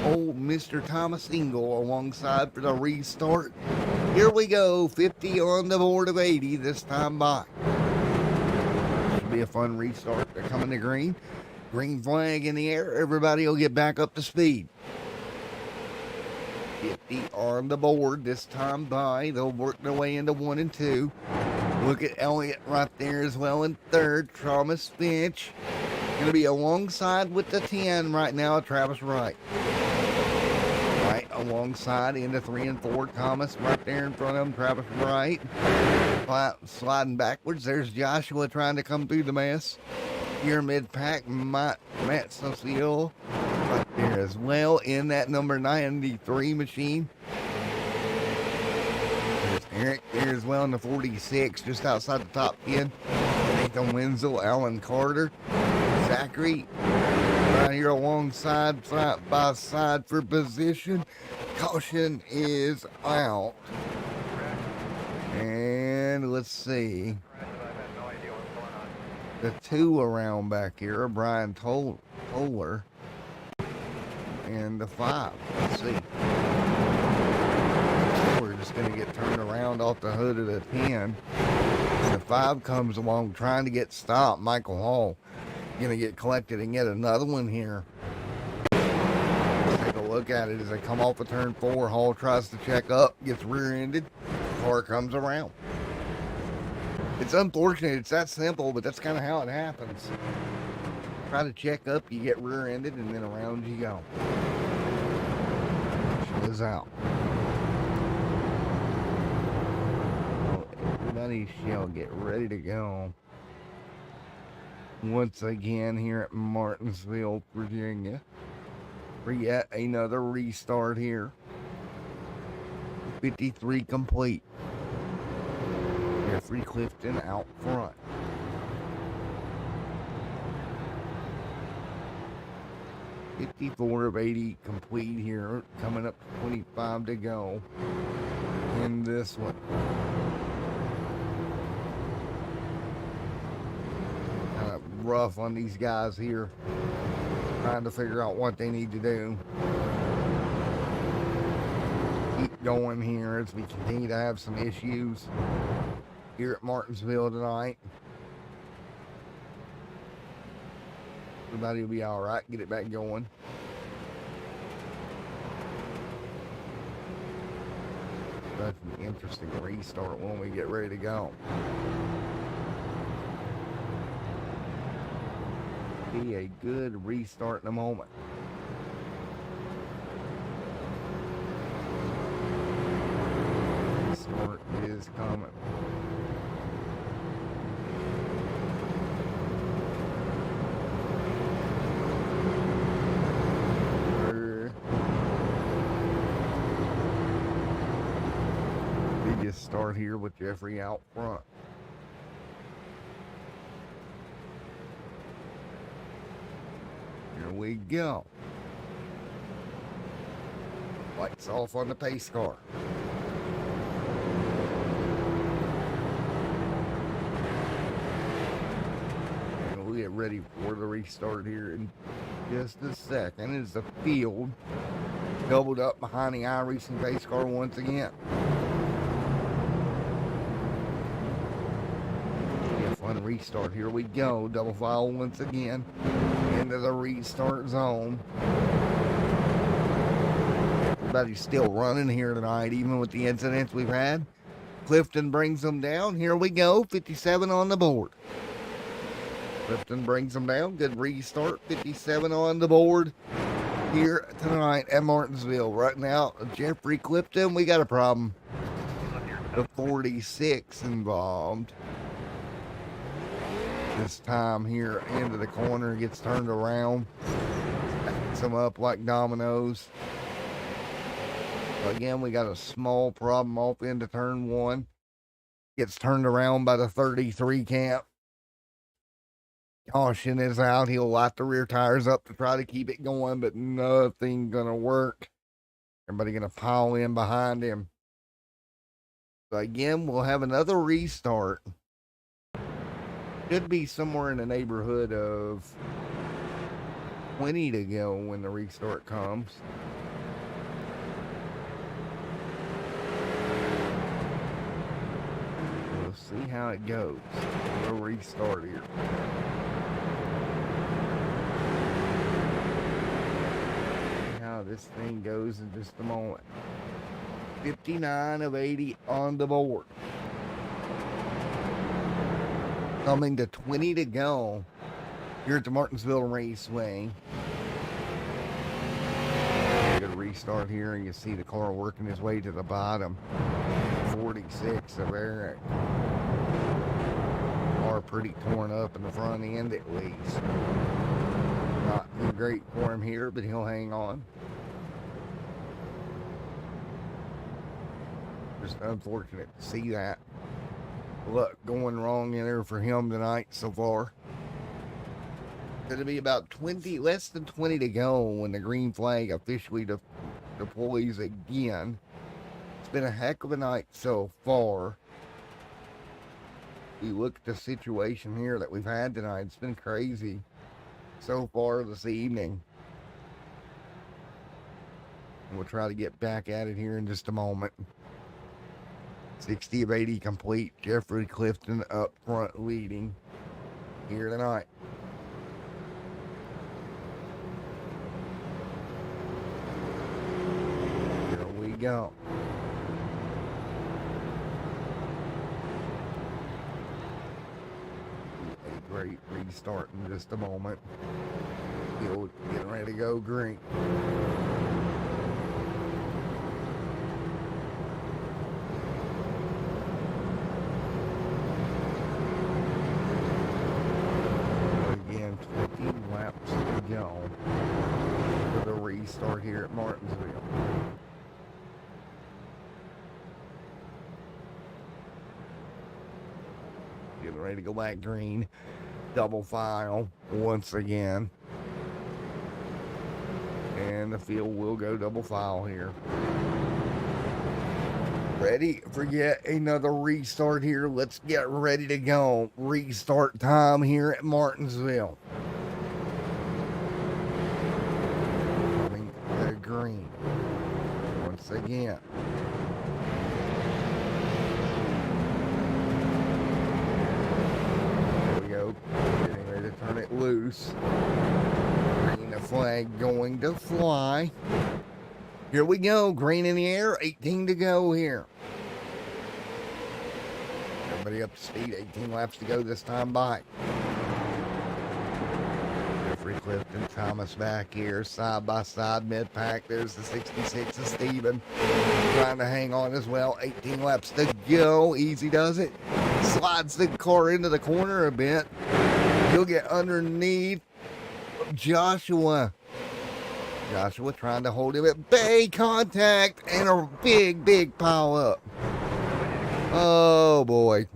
Old Mr. Thomas Engel alongside for the restart. Here we go, 50 on the board of 80 this time by. Be a fun restart. They're coming to green. Green flag in the air. Everybody will get back up to speed. 50 on the board this time by. They'll work their way into 1 and 2. Look at Elliott right there as well in third. Thomas Finch. Going to be alongside with the 10 right now. Travis Wright. Right alongside into 3 and 4. Thomas right there in front of him. Travis Wright. Sliding backwards. There's Joshua trying to come through the mess. Here mid-pack, Matt Cecile right there as well in that number 93 machine. There's Eric there as well in the 46, just outside the top 10. Nathan Wenzel, Alan Carter, Zachary right here alongside, side by side for position. Caution is out. And let's see. The 2 around back here are Brian Toller and the 5. Let's see. We're just going to get turned around off the hood of the 10. And the 5 comes along trying to get stopped. Michael Hall going to get collected and get another one here. Take a look at it as they come off of turn 4. Hall tries to check up, gets rear-ended. Car comes around. It's unfortunate, it's that simple, but that's kind of how it happens. Try to check up, you get rear-ended, and then around you go. She is out. Everybody shall get ready to go. Once again here at Martinsville, Virginia. For yet another restart here. 53 complete. Jeffrey Clifton out front. $54 of 80 complete here. Coming up to 25 to go in this one. Kind of rough on these guys here. Trying to figure out what they need to do. Keep going here as we continue to have some issues here at Martinsville tonight. Everybody will be all right. Get it back going. That's an interesting restart when we get ready to go. Be a good restart in a moment. Restart is coming. Biggest start here with Jeffrey out front. Here we go. Lights off on the pace car. And we'll get ready for the restart here in just a second as the field doubled up behind the iRacing pace car once again. Fun restart. Here we go. Double file once again into the restart zone. Everybody's still running here tonight, even with the incidents we've had. Clifton brings them down. Here we go. 57 on the board. Clifton brings them down. Good restart. 57 on the board here tonight at Martinsville. Right now, Jeffrey Clifton, we got a problem. The 46 involved. This time here into the corner, gets turned around, stacks them up like dominoes. So again, we got a small problem off into turn 1. Gets turned around by the 33 camp. Caution is out. He'll light the rear tires up to try to keep it going, but nothing gonna work. Everybody gonna pile in behind him. So again, we'll have another restart. Should be somewhere in the neighborhood of 20 to go when the restart comes. We'll see how it goes. We'll restart here. See how this thing goes in just a moment. 59 of 80 on the board. Coming to 20 to go here at the Martinsville Raceway. Good restart here, and you see the car working his way to the bottom. 46 of Eric. Car pretty torn up in the front end at least. Not great for him here, but he'll hang on. Just unfortunate to see that. Look, going wrong in there for him tonight so far. It'll be about less than 20 to go when the green flag officially deploys again. It's been a heck of a night so far. You look at the situation here that we've had tonight. It's been crazy so far this evening. And we'll try to get back at it here in just a moment. 60 of 80 complete. Jeffrey Clifton up front leading here tonight. Here we go. A great restart in just a moment. Field getting ready to go green. Again, 20 laps to go for the restart here at Martinsville. Getting ready to go back green. Double file once again. And the field will go double file here. Ready for yet another restart here. Let's get ready to go. Restart time here at Martinsville. Coming to green once again. There we go. Getting ready to turn it loose. Green the flag going to fly. Here we go, green in the air, 18 to go here. Everybody up to speed, 18 laps to go this time by. Jeffrey Clifton, Thomas back here, side by side, mid-pack. There's the 66 of Steven, trying to hang on as well. 18 laps to go, easy does it. Slides the car into the corner a bit. He'll get underneath Joshua. Joshua trying to hold him at bay, contact, and a big pile up. Oh boy.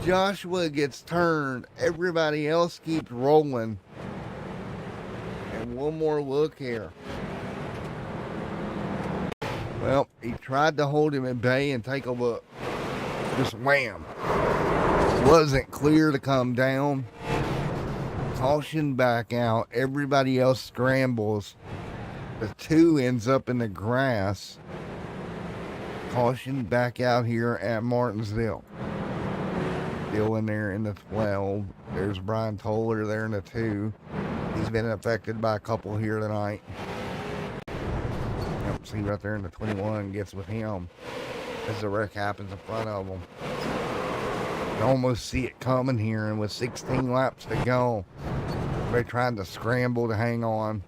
Joshua gets turned. Everybody else keeps rolling. And one more look here. Well, he tried to hold him at bay and take a look. Just wham. Wasn't clear to come down. Caution back out. Everybody else scrambles. The 2 ends up in the grass. Caution back out here at Martinsville. Still in there in the 12. There's Brian Toller there in the 2. He's been affected by a couple here tonight. Yep, see right there in the 21 gets with him as the wreck happens in front of him. You almost see it coming here, and with 16 laps to go, they're trying to scramble to hang on.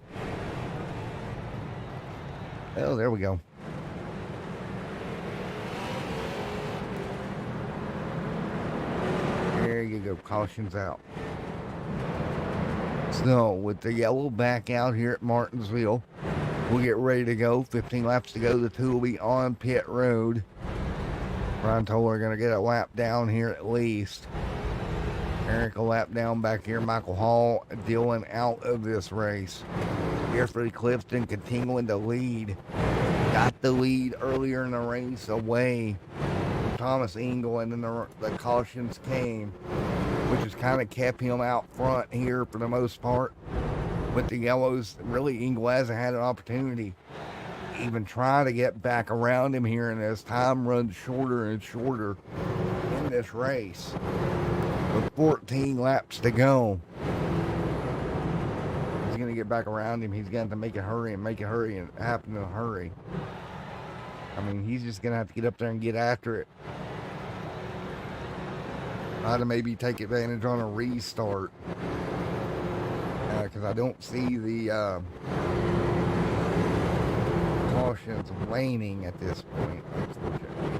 Oh, there we go. There you go. Caution's out. So, with the yellow back out here at Martinsville, we'll get ready to go. 15 laps to go. The 2 will be on pit road. Brian Toller going to get a lap down here at least. Eric a lap down back here. Michael Hall dealing out of this race. Jeffrey Clifton continuing to lead. Got the lead earlier in the race away from Thomas Engel, and then the cautions came, which has kind of kept him out front here for the most part. With the yellows, really Engel hasn't had an opportunity. Even trying to get back around him here, and as time runs shorter and shorter in this race, with 14 laps to go, he's going to get back around him. He's going to make it hurry and happen in a hurry. I mean, he's just going to have to get up there and get after it. Try to maybe take advantage on a restart, because I don't see the cautions waning at this point, unfortunately.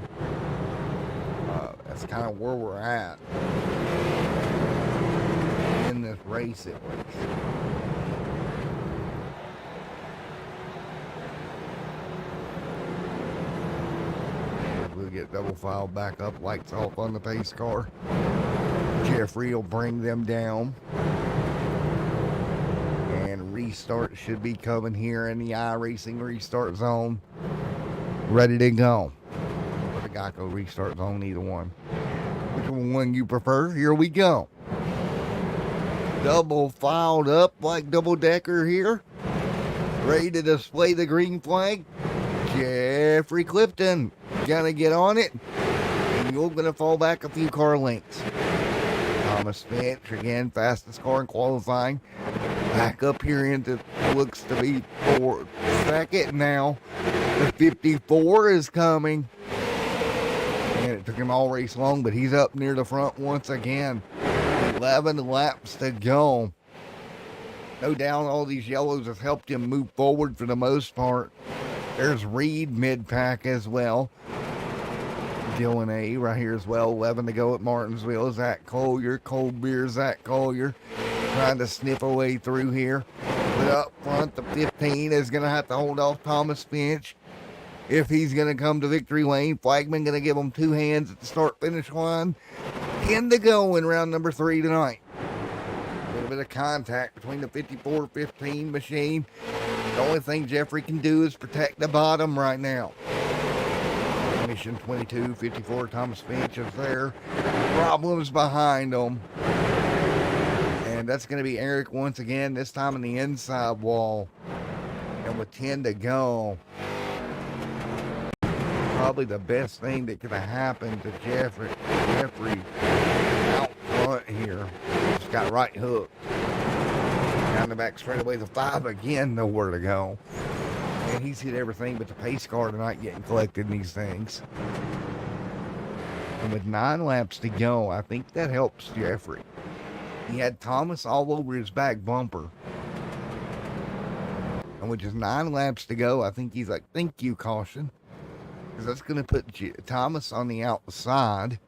That's kind of where we're at in this race, at least. We'll get double file back up, lights off on the pace car. Jeffrey will bring them down. Restart should be coming here in the iRacing restart zone. Ready to go. Or the Geico restart zone, either one. which one you prefer. Here we go. Double filed up like double decker here. Ready to display the green flag. Jeffrey Clifton gonna get on it. And you're gonna fall back a few car lengths. Thomas Finch again, fastest car in qualifying. Back up here into looks to be for second now. The 54 is coming. And it took him all race long, but he's up near the front once again. 11 laps to go. No doubt all these yellows have helped him move forward for the most part. There's Reed mid-pack as well. Dylan A right here as well. 11 to go at Martinsville. Zach Collier, cold beer Zach Collier. Trying to snip a way through here. But up front, the 15 is going to have to hold off Thomas Finch if he's going to come to victory lane. Flagman going to give him 2 hands at the start-finish line. 10 to go in round number 3 tonight. A little bit of contact between the 54-15 machine. The only thing Jeffrey can do is protect the bottom right now. Mission 22-54, Thomas Finch is there. Problems behind them. And that's going to be Eric once again, this time in the inside wall. And with 10 to go, probably the best thing that could have happened to Jeffrey out front here. Just got right hooked. Down the back straightaway, the 5 again, nowhere to go. And he's hit everything but the pace car tonight getting collected in these things. And with 9 laps to go, I think that helps Jeffrey. He had Thomas all over his back bumper. And with just 9 laps to go, I think he's like, thank you, caution. Because that's going to put Thomas on the outside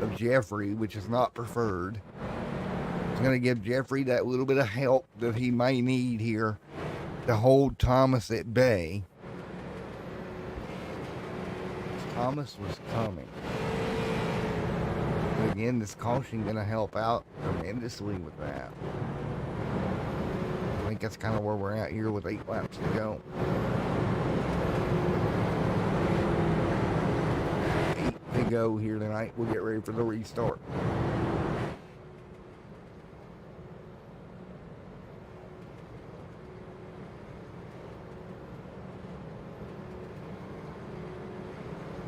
of Jeffrey, which is not preferred. It's going to give Jeffrey that little bit of help that he may need here to hold Thomas at bay. Thomas was coming. But again, this caution going to help out tremendously with that. I think that's kind of where we're at here with 8 laps to go. 8 to go here tonight. We'll get ready for the restart.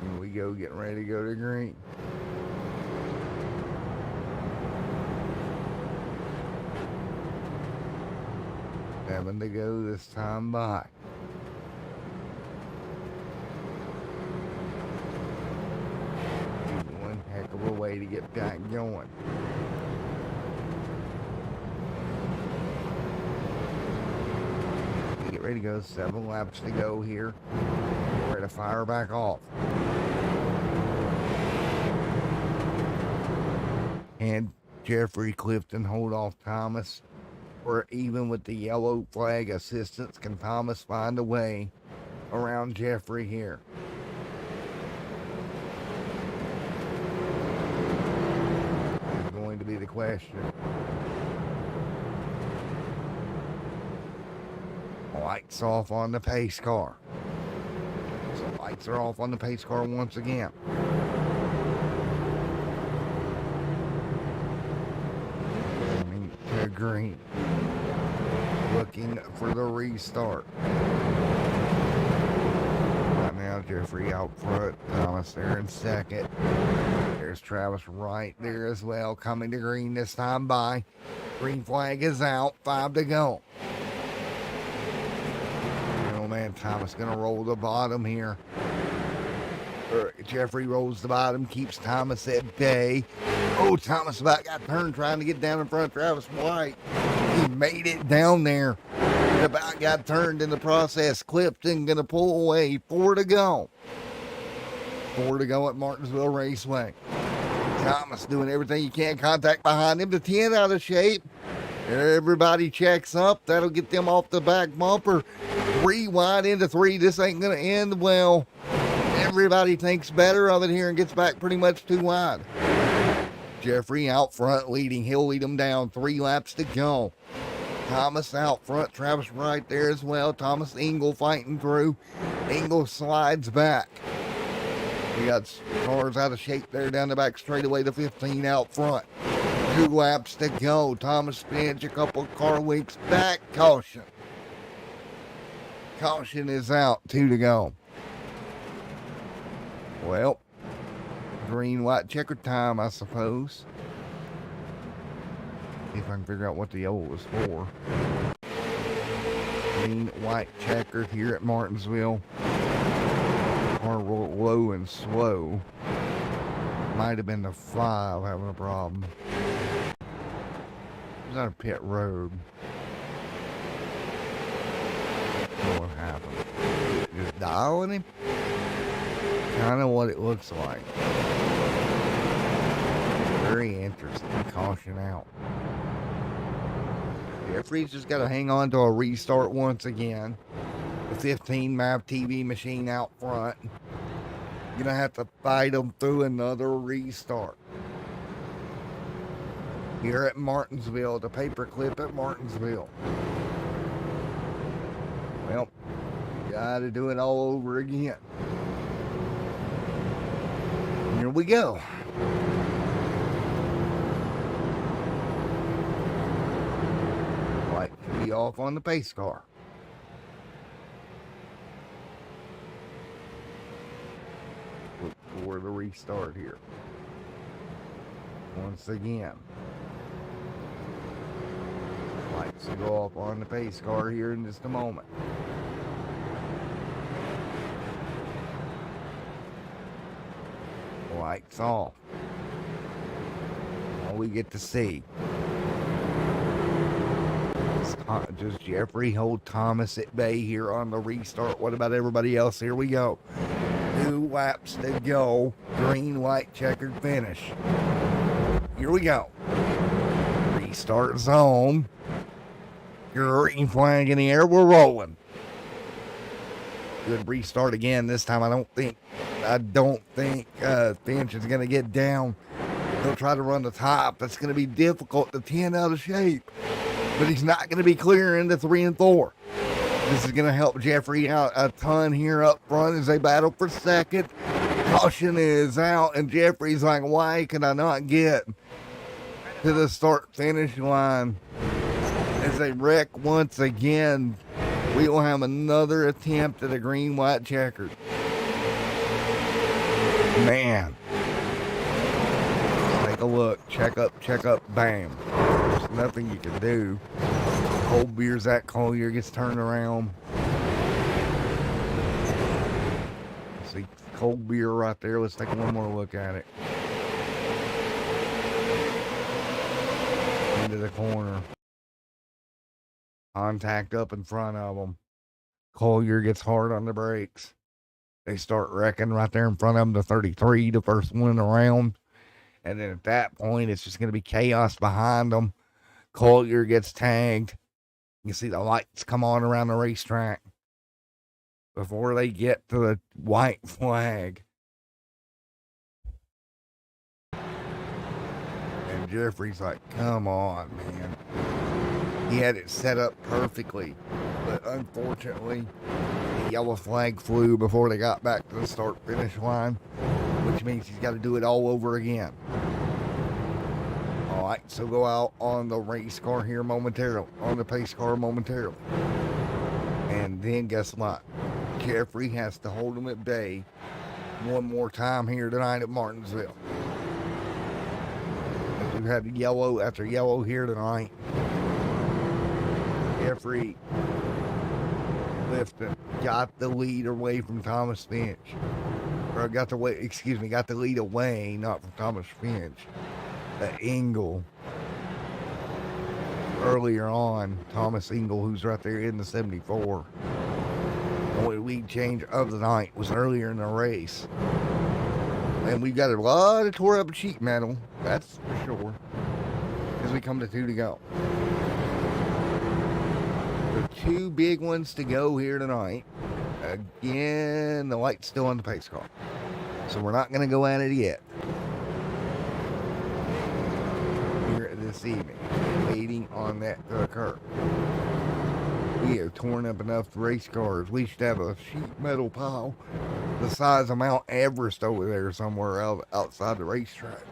Here we go, getting ready to go to green. Having to go this time by. One heck of a way to get back going. Get ready to go. 7 laps to go here. Ready to fire back off. And Jeffrey Clifton hold off Thomas. Or even with the yellow flag assistance, can Thomas find a way around Jeffrey here? Is going to be the question. Lights off on the pace car. So lights are off on the pace car once again. Coming to green. Looking for the restart. Right now, Jeffrey out front. Thomas there in second. There's Travis right there as well. Coming to green this time by. Green flag is out. 5 to go. Oh man, Thomas gonna roll the bottom here. Jeffrey rolls the bottom, keeps Thomas at bay. Oh, Thomas about got turned trying to get down in front of Travis White. He made it down there. It about got turned in the process. Clifton gonna pull away. 4 to go. 4 to go at Martinsville Raceway. Thomas doing everything he can. Contact behind him. The 10 out of shape. Everybody checks up. That'll get them off the back bumper. 3 wide into 3. This ain't gonna end well. Everybody thinks better of it here and gets back pretty much 2 wide. Jeffrey out front leading. He'll lead them down. 3 laps to go. Thomas out front. Travis right there as well. Thomas Engel fighting through. Engel slides back. We got cars out of shape there down the back straightaway. The 15 out front. 2 laps to go. Thomas Finch a couple car winks back. Caution. Caution is out. 2 to go. Well, green, white, checkered time, I suppose. See if I can figure out what the yellow was for. Green, white, checkered here at Martinsville. Car low and slow. Might have been the 5 having a problem. It was on a pit road. What happened? Just dialing him? Kind of what it looks like. Very interesting. Caution out. Jeffrey's just got to hang on to a restart once again. The 15 MAV TV machine out front. Gonna have to fight them through another restart. Here at Martinsville, the paperclip at Martinsville. Well, gotta do it all over again. Here we go. Light should be off on the pace car. Look for the restart here. Once again. Lights will go off on the pace car here in just a moment. Lights off. All we get to see. Just Jeffrey hold Thomas at bay here on the restart. What about everybody else? Here we go. 2 laps to go. Green, white, checkered finish. Here we go. Restart zone. Green flag in the air. We're rolling. Good restart again. This time I don't think Finch is going to get down. He'll try to run the top. That's going to be difficult. The 10 out of shape. But he's not going to be clearing the 3 and 4. This is going to help Jeffrey out a ton here up front as they battle for second. Caution is out, and Jeffrey's like, why can I not get to the start-finish line? As they wreck once again, we will have another attempt at a green, white, checkered. Man. Take a look. Check up, bam. There's nothing you can do. Cold beer's that Collier gets turned around. See cold beer right there. Let's take one more look at it. Into the corner. Contact up in front of them. Collier gets hard on the brakes. They start wrecking right there in front of them. The 33, the first one around. And then at that point, it's just going to be chaos behind them. Collier gets tagged. You can see the lights come on around the racetrack before they get to the white flag. And Jeffrey's like, come on, man. He had it set up perfectly, but unfortunately, the yellow flag flew before they got back to the start-finish line, which means he's got to do it all over again. All right, so go out on the race car here momentarily, on the pace car momentarily. And then guess what? Jeffrey has to hold him at bay one more time here tonight at Martinsville. We've had yellow after yellow here tonight. Jeffrey Lifton got the lead away from Thomas Finch. Or got the lead away, not from Thomas Finch. Engel. Earlier on, Thomas Engel, who's right there in the 74. The only lead change of the night was earlier in the race. And we've got a lot of tore up sheet metal, that's for sure, as we come to 2 to go. So 2 big ones to go here tonight. Again, the light's still on the pace car, so we're not going to go at it yet. Here this evening, waiting on that to occur. We have torn up enough race cars. We should have a sheet metal pile the size of Mount Everest over there somewhere outside the racetrack.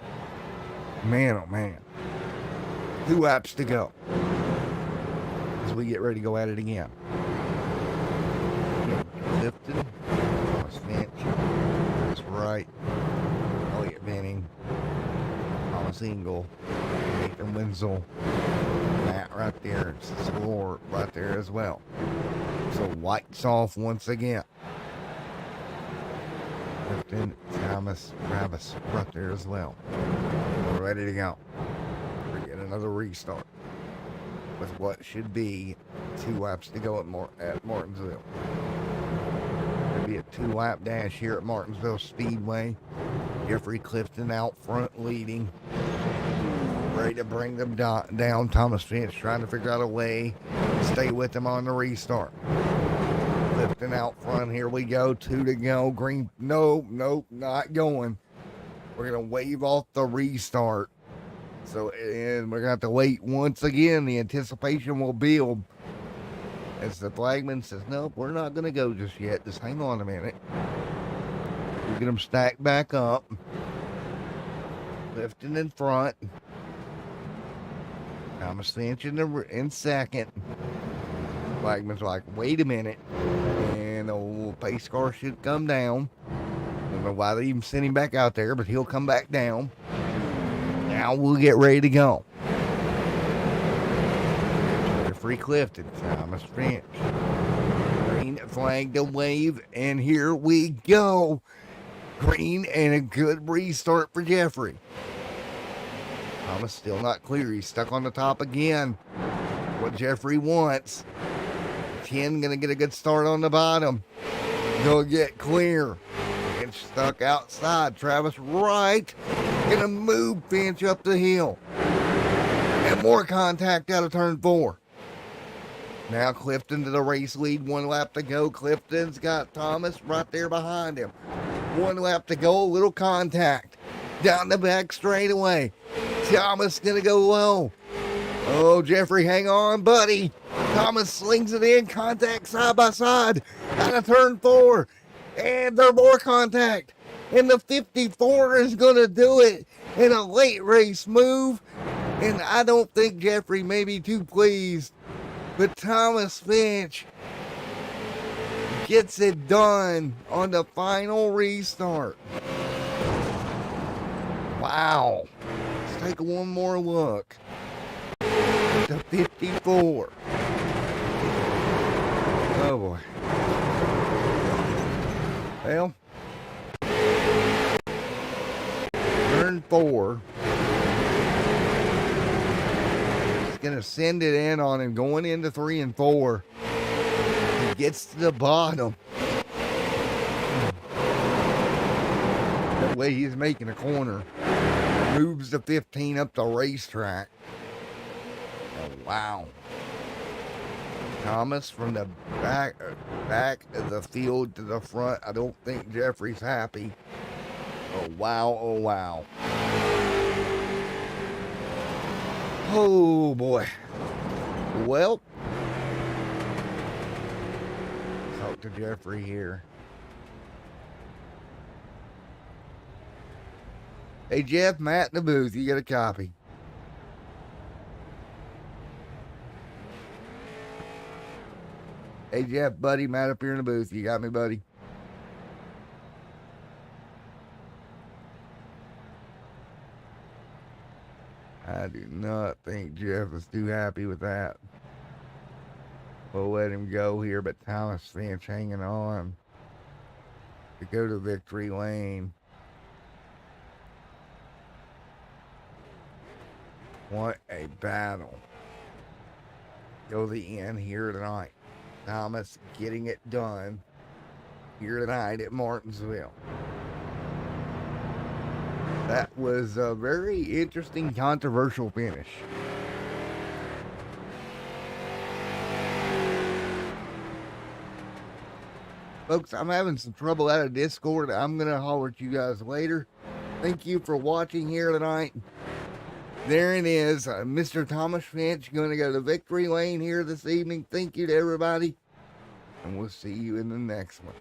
Man, oh man. 2 laps to go as we get ready to go at it again. Lifted. Thomas Finch. That's right. Elliott Benning. Thomas Engel. Nathan Wenzel. Matt right there. Score right there as well. So White's off once again. Lifton, Thomas, Travis right there as well. We're ready to go. We get another restart with what should be 2 laps to go at Martinsville. It'll be a 2-lap dash here at Martinsville Speedway. Jeffrey Clifton out front leading. Ready to bring them down. Thomas Finch trying to figure out a way to stay with them on the restart. Clifton out front. Here we go. 2 to go. Green. Nope, not going. We're going to wave off the restart. So, and we're going to have to wait once again. The anticipation will build. As the flagman says, nope, we're not going to go just yet. Just hang on a minute. We'll get them stacked back up. Clifton in front. Thomas Finch in second. Flagman's like, wait a minute. And old pace car should come down. I don't know why they even sent him back out there, but he'll come back down. Now we'll get ready to go. Jeffrey Clifton, Thomas Finch. Green flag to wave, and here we go. Green and a good restart for Jeffrey. Thomas still not clear. He's stuck on the top again. What Jeffrey wants. 10 gonna get a good start on the bottom. Go get clear. Finch stuck outside. Travis right. Gonna move Finch up the hill. And more contact out of turn 4. Now Clifton to the race lead. 1 lap to go. Clifton's got Thomas right there behind him. 1 lap to go. A little contact. Down the back straightaway. Thomas gonna go low. Oh, Jeffrey, hang on, buddy. Thomas slings it in. Contact side by side. Out of turn 4. And there's more contact. And the 54 is going to do it in a late race move. And I don't think Jeffrey may be too pleased. But Thomas Finch gets it done on the final restart. Wow. Let's take one more look. The 54. Oh boy. Well, turn 4. He's gonna send it in on him going into 3 and 4. He gets to the bottom. That way he's making a corner. Moves the 15 up the racetrack. Oh, wow. Thomas from the back of the field to the front. I don't think Jeffrey's happy. Oh, wow. Oh, wow. Oh, boy. Well, talk to Jeffrey here. Hey, Jeff, Matt in the booth. You get a copy. Hey, Jeff, buddy, Matt up here in the booth. You got me, buddy? I do not think Jeff is too happy with that. We'll let him go here, but Thomas Finch hanging on to go to victory lane. What a battle. Go to the end here tonight. Thomas getting it done here tonight at Martinsville. That was a very interesting, controversial finish. Folks, I'm having some trouble out of Discord. I'm going to holler at you guys later. Thank you for watching here tonight. there it is. Mr. Thomas Finch going to go to victory lane here this evening. Thank you to everybody. And we'll see you in the next one.